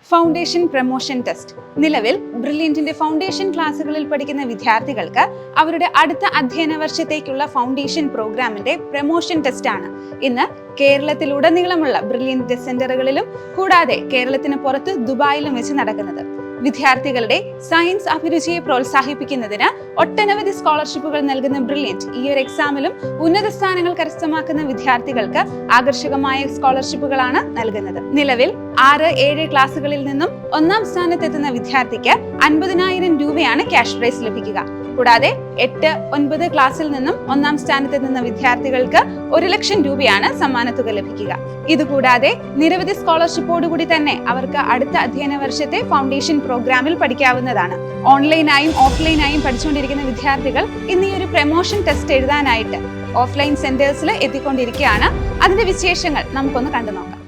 Foundation promotion test. നിലവിൽ ബ്രില്യന്റിന്റെ foundation ക്ലാസുകളിൽ പഠിക്കുന്ന വിദ്യാർത്ഥികൾക്ക് അവരുടെ അടുത്ത അധ്യയന വർഷത്തേക്കുള്ള ഫൗണ്ടേഷൻ പ്രോഗ്രാമിന്റെ പ്രൊമോഷൻ ടെസ്റ്റ് ആണ് ഇന്ന് കേരളത്തിലുടനീളമുള്ള ബ്രില്യന്റ് സെന്ററുകളിലും കൂടാതെ കേരളത്തിന് പുറത്ത് ദുബായിലും വെച്ച് നടക്കുന്നത്. വിദ്യാർത്ഥികളുടെ സയൻസ് അഭിരുചിയെ പ്രോത്സാഹിപ്പിക്കുന്നതിന് ഒട്ടനവധി സ്കോളർഷിപ്പുകൾ നൽകുന്ന ബ്രില്യന്റ് ഈ ഒരു എക്സാമിലും ഉന്നത സ്ഥാനങ്ങൾ കരസ്ഥമാക്കുന്ന വിദ്യാർത്ഥികൾക്ക് ആകർഷകമായ സ്കോളർഷിപ്പുകളാണ് നൽകുന്നത്. നിലവിൽ 6-7 ക്ലാസുകളിൽ നിന്നും ഒന്നാം സ്ഥാനത്തെത്തുന്ന വിദ്യാർത്ഥിക്ക് 50,000 രൂപയാണ് ക്യാഷ് പ്രൈസ് ലഭിക്കുക. കൂടാതെ 8-9 ക്ലാസ്സിൽ നിന്നും ഒന്നാം സ്ഥാനത്തെത്തുന്ന വിദ്യാർത്ഥികൾക്ക് 1,00,000 രൂപയാണ് സമ്മാനത്തുക ലഭിക്കുക. ഇതുകൂടാതെ നിരവധി സ്കോളർഷിപ്പോടുകൂടി തന്നെ അവർക്ക് അടുത്ത അധ്യയന വർഷത്തെ ഫൗണ്ടേഷൻ പ്രോഗ്രാമിൽ പഠിക്കാവുന്നതാണ്. ഓൺലൈനായും ഓഫ്ലൈനായും പഠിച്ചുകൊണ്ടിരിക്കുന്ന വിദ്യാർത്ഥികൾ ഇന്ന് ഈ ഒരു പ്രൊമോഷൻ ടെസ്റ്റ് എഴുതാനായിട്ട് ഓഫ്ലൈൻ സെന്റേഴ്സിൽ എത്തിക്കൊണ്ടിരിക്കുകയാണ്. അതിന്റെ വിശേഷങ്ങൾ നമുക്കൊന്ന് കണ്ടു നോക്കാം.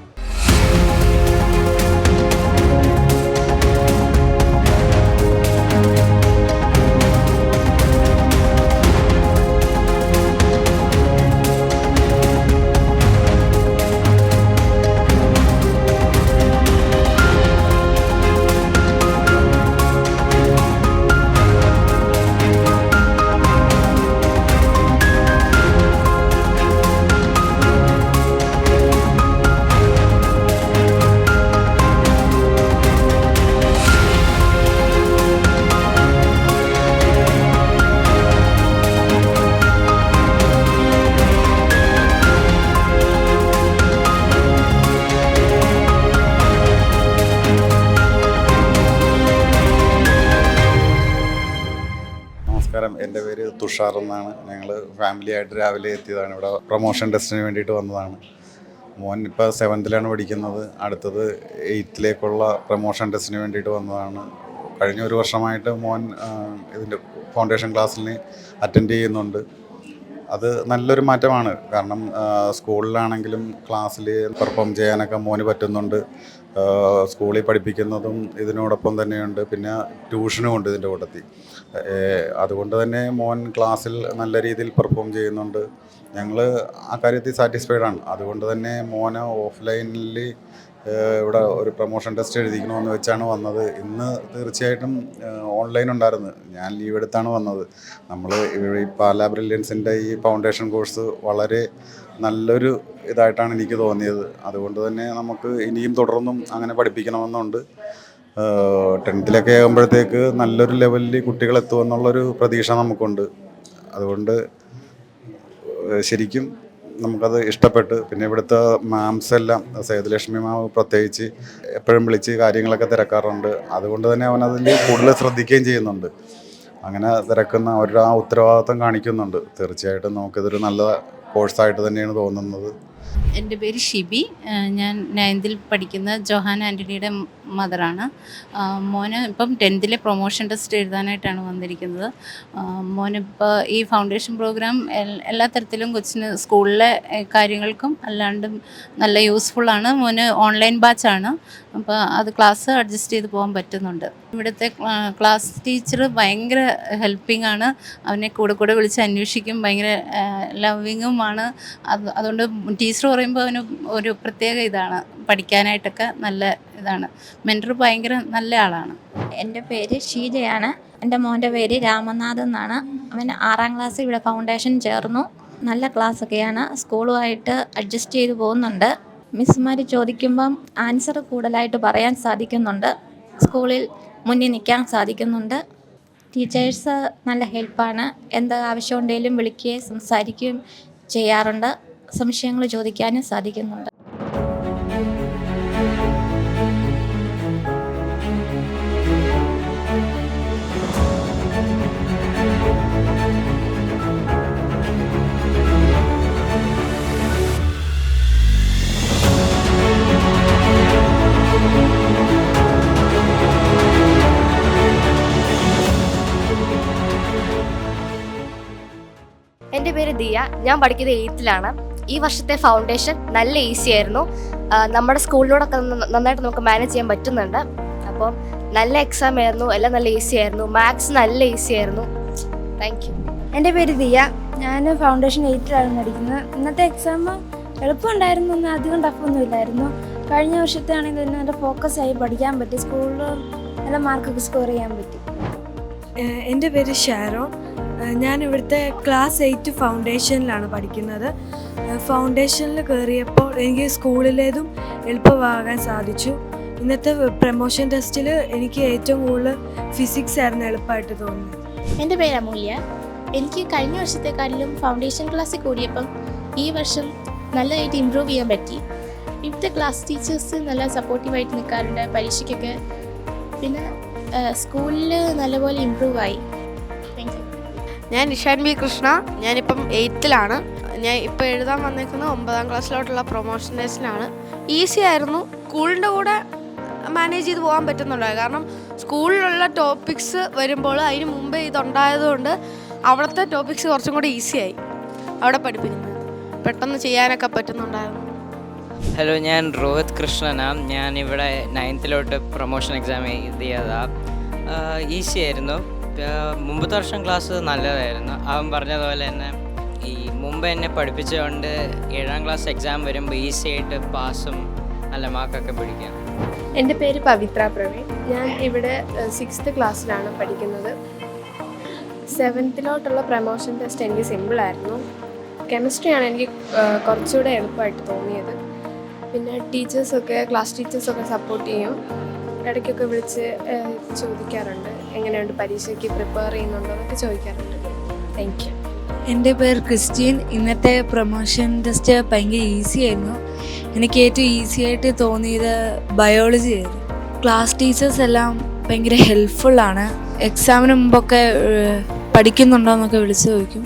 എൻ്റെ പേര് തുഷാർ എന്നാണ്. ഞങ്ങൾ ഫാമിലി ആയിട്ട് രാവിലെ എത്തിയതാണ്. ഇവിടെ പ്രൊമോഷൻ ടെസ്റ്റിന് വേണ്ടിയിട്ട് വന്നതാണ്. മോൻ ഇപ്പോൾ 7th പഠിക്കുന്നത്. അടുത്തത് 8th പ്രൊമോഷൻ ടെസ്റ്റിന് വേണ്ടിയിട്ട് വന്നതാണ്. കഴിഞ്ഞ ഒരു വർഷമായിട്ട് മോൻ ഇതിൻ്റെ ഫൗണ്ടേഷൻ ക്ലാസ്സിന് അറ്റൻഡ് ചെയ്യുന്നുണ്ട്. അത് നല്ലൊരു മാറ്റമാണ്. കാരണം സ്കൂളിലാണെങ്കിലും ക്ലാസ്സിൽ പെർഫോം ചെയ്യാനൊക്കെ മോന് പറ്റുന്നുണ്ട്. സ്കൂളിൽ പഠിപ്പിക്കുന്നതും ഇതിനോടൊപ്പം തന്നെയുണ്ട്. പിന്നെ ട്യൂഷനും ഉണ്ട് ഇതിൻ്റെ കൂട്ടത്തിൽ. അതുകൊണ്ട് തന്നെ മോൻ ക്ലാസ്സിൽ നല്ല രീതിയിൽ പെർഫോം ചെയ്യുന്നുണ്ട്. ഞങ്ങൾ ആ കാര്യത്തിൽ സാറ്റിസ്ഫൈഡാണ്. അതുകൊണ്ട് തന്നെ മോനെ ഓഫ്ലൈനിൽ ഇവിടെ ഒരു പ്രൊമോഷൻ ടെസ്റ്റ് എഴുതിക്കണമെന്ന് വെച്ചാണ് വന്നത്. ഇന്ന് തീർച്ചയായിട്ടും ഓൺലൈൻ ഉണ്ടായിരുന്നു. ഞാൻ ലീവ് എടുത്താണ് വന്നത്. നമ്മൾ ഈ പാലാ ബ്രില്യൻസിൻ്റെ ഈ ഫൗണ്ടേഷൻ കോഴ്സ് വളരെ നല്ലൊരു ഇതായിട്ടാണ് എനിക്ക് തോന്നിയത്. അതുകൊണ്ട് തന്നെ നമുക്ക് ഇനിയും തുടർന്നും അങ്ങനെ പഠിപ്പിക്കണമെന്നുണ്ട്. 10th ആകുമ്പോഴത്തേക്ക് നല്ലൊരു ലെവലിൽ കുട്ടികൾ എത്തുമെന്നുള്ളൊരു പ്രതീക്ഷ നമുക്കുണ്ട്. അതുകൊണ്ട് ശരിക്കും നമുക്കത് ഇഷ്ടപ്പെട്ട്. പിന്നെ ഇവിടുത്തെ മാംസ് എല്ലാം സേതുലക്ഷ്മി മാവ് പ്രത്യേകിച്ച് എപ്പോഴും വിളിച്ച് കാര്യങ്ങളൊക്കെ തിരക്കാറുണ്ട്. അതുകൊണ്ട് തന്നെ അവനതിൽ കൂടുതൽ ശ്രദ്ധിക്കുകയും ചെയ്യുന്നുണ്ട്. അങ്ങനെ തിരക്കുന്ന അവരുടെ ആ ഉത്തരവാദിത്വം കാണിക്കുന്നുണ്ട്. തീർച്ചയായിട്ടും നമുക്കിതൊരു നല്ല കോഴ്സായിട്ട് തന്നെയാണ് തോന്നുന്നത്. എൻ്റെ പേര് ഷിബി. ഞാൻ 9th പഠിക്കുന്ന ജോഹാൻ ആൻ്റണിയുടെ മദറാണ്. മോന് ഇപ്പം 10th പ്രൊമോഷൻ ടെസ്റ്റ് എഴുതാനായിട്ടാണ് വന്നിരിക്കുന്നത്. മോനിപ്പോൾ ഈ ഫൗണ്ടേഷൻ പ്രോഗ്രാം എല്ലാ തരത്തിലും കൊച്ചിന് സ്കൂളിലെ കാര്യങ്ങൾക്കും അല്ലാണ്ടും നല്ല യൂസ്ഫുള്ളാണ്. മോന് ഓൺലൈൻ ബാച്ചാണ്. അപ്പോൾ അത് ക്ലാസ് അഡ്ജസ്റ്റ് ചെയ്ത് പോകാൻ പറ്റുന്നുണ്ട്. ഇവിടുത്തെ ക്ലാസ് ടീച്ചർ ഭയങ്കര ഹെൽപ്പിംഗ് ആണ്. അവനെ കൂടെ വിളിച്ച് അന്വേഷിക്കും. ഭയങ്കര ലവിങ്ങുമാണ്. അതുകൊണ്ട് ടീച്ചർ പറയുമ്പോൾ അവന് ഒരു പ്രത്യേക ഇതാണ്. പഠിക്കാനായിട്ടൊക്കെ നല്ല ഇതാണ്. മെൻറ്റർ ഭയങ്കര നല്ല ആളാണ്. എൻ്റെ പേര് ഷീജയാണ്. എൻ്റെ മോൻ്റെ പേര് രാമനാഥ് എന്നാണ്. അവൻ 6ാം ക്ലാസ്സിൽ ഇവിടെ ഫൗണ്ടേഷൻ ചേർന്നു. നല്ല ക്ലാസ്സൊക്കെയാണ്. സ്കൂളുമായിട്ട് അഡ്ജസ്റ്റ് ചെയ്ത് പോകുന്നുണ്ട്. മിസ്സുമാർ ചോദിക്കുമ്പം ആൻസർ കൂടുതലായിട്ട് പറയാൻ സാധിക്കുന്നുണ്ട്. സ്കൂളിൽ മുന്നിൽ നിൽക്കാൻ സാധിക്കുന്നുണ്ട്. ടീച്ചേഴ്സ് നല്ല ഹെൽപ്പാണ്. എന്ത് ആവശ്യമുണ്ടെങ്കിലും വിളിക്കുകയും സംസാരിക്കുകയും ചെയ്യാറുണ്ട്. സംശയങ്ങൾ ചോദിക്കാനും സാധിക്കുന്നുണ്ട്. എൻ്റെ പേര് ദിയ. ഞാൻ പഠിക്കുന്നത് 8th. ഈ വർഷത്തെ ഫൗണ്ടേഷൻ നല്ല ഈസി ആയിരുന്നു. നമ്മുടെ സ്കൂളിനോടൊക്കെ നന്നായിട്ട് നമുക്ക് മാനേജ് ചെയ്യാൻ പറ്റുന്നുണ്ട്. അപ്പോൾ നല്ല എക്സാം ആയിരുന്നു. എല്ലാം നല്ല ഈസി ആയിരുന്നു. മാത്സ് നല്ല ഈസി ആയിരുന്നു. Thank you. എൻ്റെ പേര് ദിയ. ഞാൻ ഫൗണ്ടേഷൻ 8th പഠിക്കുന്നത്. ഇന്നത്തെ എക്സാം എളുപ്പമുണ്ടായിരുന്നു. അധികം ടഫൊന്നും ഇല്ലായിരുന്നു. കഴിഞ്ഞ വർഷത്തെ ആണെങ്കിൽ തന്നെ നല്ല ഫോക്കസായി പഠിക്കാൻ പറ്റി. സ്കൂളിൽ നല്ല മാർക്കൊക്കെ സ്കോർ ചെയ്യാൻ പറ്റി. എൻ്റെ പേര് ഷാരോൺ. ഞാൻ ഇവിടുത്തെ ക്ലാസ് 8 ഫൗണ്ടേഷനിലാണ് പഠിക്കുന്നത്. ഫൗണ്ടേഷനിൽ കയറിയപ്പോൾ എനിക്ക് സ്കൂളിലേതും എളുപ്പമാകാൻ സാധിച്ചു. ഇന്നത്തെ പ്രമോഷൻ ടെസ്റ്റിൽ എനിക്ക് ഏറ്റവും കൂടുതൽ ഫിസിക്സ് ആയിരുന്നു എളുപ്പമായിട്ട് തോന്നുന്നത്. എൻ്റെ പേര് അമൂല്യ. എനിക്ക് കഴിഞ്ഞ വർഷത്തെക്കാട്ടിലും ഫൗണ്ടേഷൻ ക്ലാസ്സിൽ കൂടിയപ്പം ഈ വർഷം നല്ലതായിട്ട് ഇമ്പ്രൂവ് ചെയ്യാൻ പറ്റി. ഇവിടുത്തെ ക്ലാസ് ടീച്ചേഴ്സ് നല്ല സപ്പോർട്ടീവായിട്ട് നിൽക്കാറുണ്ട് പരീക്ഷയ്ക്കൊക്കെ. പിന്നെ സ്കൂളിൽ നല്ലപോലെ ഇമ്പ്രൂവ് ആയി. Thank you. ഞാൻ നിഷാൻ ബി കൃഷ്ണ. ഞാനിപ്പം 8ലാണ്. ഞാൻ ഇപ്പോൾ എഴുതാൻ വന്നേക്കുന്നത് 9ാം ക്ലാസ്സിലോട്ടുള്ള പ്രൊമോഷൻ ടെസ്റ്റിനാണ്. ഈസി ആയിരുന്നു. സ്കൂളിൻ്റെ കൂടെ മാനേജ് ചെയ്ത് പോകാൻ പറ്റുന്നുണ്ടായിരുന്നു. കാരണം സ്കൂളിലുള്ള ടോപ്പിക്സ് വരുമ്പോൾ അതിന് മുമ്പേ ഇതുണ്ടായതുകൊണ്ട് അവിടുത്തെ ടോപ്പിക്സ് കുറച്ചും കൂടി ഈസിയായി. അവിടെ പഠിപ്പിക്കുന്നത് പെട്ടെന്ന് ചെയ്യാനൊക്കെ പറ്റുന്നുണ്ടായിരുന്നു. ഹലോ, ഞാൻ രോഹിത് കൃഷ്ണനാണ്. ഞാനിവിടെ 9th പ്രൊമോഷൻ എക്സാം എഴുതിയതാണ്. ഈസി ആയിരുന്നു. മുമ്പത്തെ വർഷം ക്ലാസ് നല്ലതായിരുന്നു. അവൻ പറഞ്ഞതുപോലെ തന്നെ ഈ മുമ്പ് എന്നെ പഠിപ്പിച്ചുകൊണ്ട് 7ാം ക്ലാസ് എക്സാം വരുമ്പോൾ ഈസി ആയിട്ട് പാസും നല്ല മാർക്കൊക്കെ പിടിക്കാം. എൻ്റെ പേര് പവിത്ര പ്രവീൺ. ഞാൻ ഇവിടെ 6th ക്ലാസ്സിലാണ് പഠിക്കുന്നത്. 7th പ്രമോഷൻ ടെസ്റ്റ് എനിക്ക് സിമ്പിളായിരുന്നു. കെമിസ്ട്രിയാണ് എനിക്ക് കുറച്ചുകൂടെ എളുപ്പമായിട്ട് തോന്നിയത്. പിന്നെ ക്ലാസ് ടീച്ചേഴ്സൊക്കെ സപ്പോർട്ട് ചെയ്യും. ഇടയ്ക്കൊക്കെ വിളിച്ച് ചോദിക്കാറുണ്ട്, എങ്ങനെയുണ്ട് പരീക്ഷയ്ക്ക് പ്രിപ്പയർ ചെയ്യുന്നുണ്ടോ എന്നൊക്കെ ചോദിക്കാറുണ്ട്. Thank you. എൻ്റെ പേര് ക്രിസ്റ്റീൻ. ഇന്നത്തെ പ്രൊമോഷൻ ടെസ്റ്റ് ഭയങ്കര ഈസി ആയിരുന്നു. എനിക്ക് ഏറ്റവും ഈസി ആയിട്ട് തോന്നിയത് ബയോളജി ആയിരുന്നു. ക്ലാസ് ടീച്ചേഴ്സ് എല്ലാം ഭയങ്കര ഹെൽപ്ഫുള്ളാണ്. എക്സാമിന് മുമ്പൊക്കെ പഠിക്കുന്നുണ്ടോ എന്നൊക്കെ വിളിച്ച് ചോദിക്കും.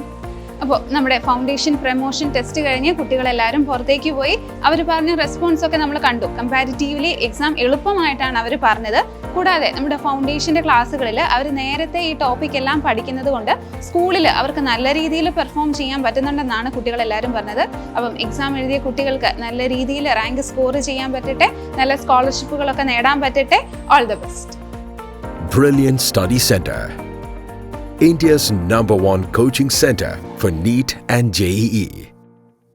അപ്പോൾ നമ്മുടെ ഫൗണ്ടേഷൻ പ്രമോഷൻ ടെസ്റ്റ് കഴിഞ്ഞ് കുട്ടികളെല്ലാവരും പുറത്തേക്ക് പോയി. അവർ പറഞ്ഞ റെസ്പോൺസ് ഒക്കെ നമ്മൾ കണ്ടു. കമ്പാരിറ്റീവ്ലി എക്സാം എളുപ്പമായിട്ടാണ് അവർ പറഞ്ഞത്. കൂടാതെ നമ്മുടെ ഫൗണ്ടേഷൻ്റെ ക്ലാസ്സുകളിൽ അവർ നേരത്തെ ഈ ടോപ്പിക് എല്ലാം പഠിക്കുന്നത് കൊണ്ട് സ്കൂളിൽ അവർക്ക് നല്ല രീതിയിൽ പെർഫോം ചെയ്യാൻ പറ്റുന്നുണ്ടെന്നാണ് കുട്ടികളെല്ലാവരും പറഞ്ഞത്. അപ്പം എക്സാം എഴുതിയ കുട്ടികൾക്ക് നല്ല രീതിയിൽ റാങ്ക് സ്കോർ ചെയ്യാൻ പറ്റട്ടെ, നല്ല സ്കോളർഷിപ്പുകളൊക്കെ നേടാൻ പറ്റട്ടെ. All the best. Brilliant Study Center, India's #1 coaching center for NEET and JEE.